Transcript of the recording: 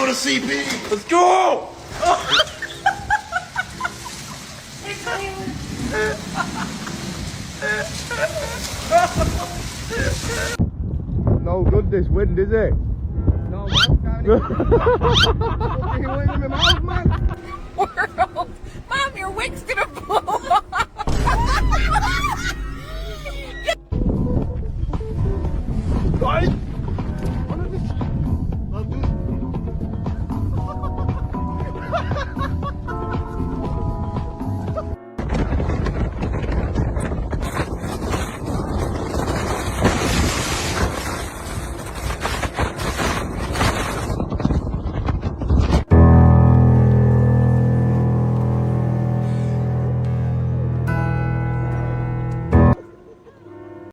go to CP. Let's go! No good this wind, is it? No, man. You ain't in my mouth, man. World. Mom, your wig's gonna blow.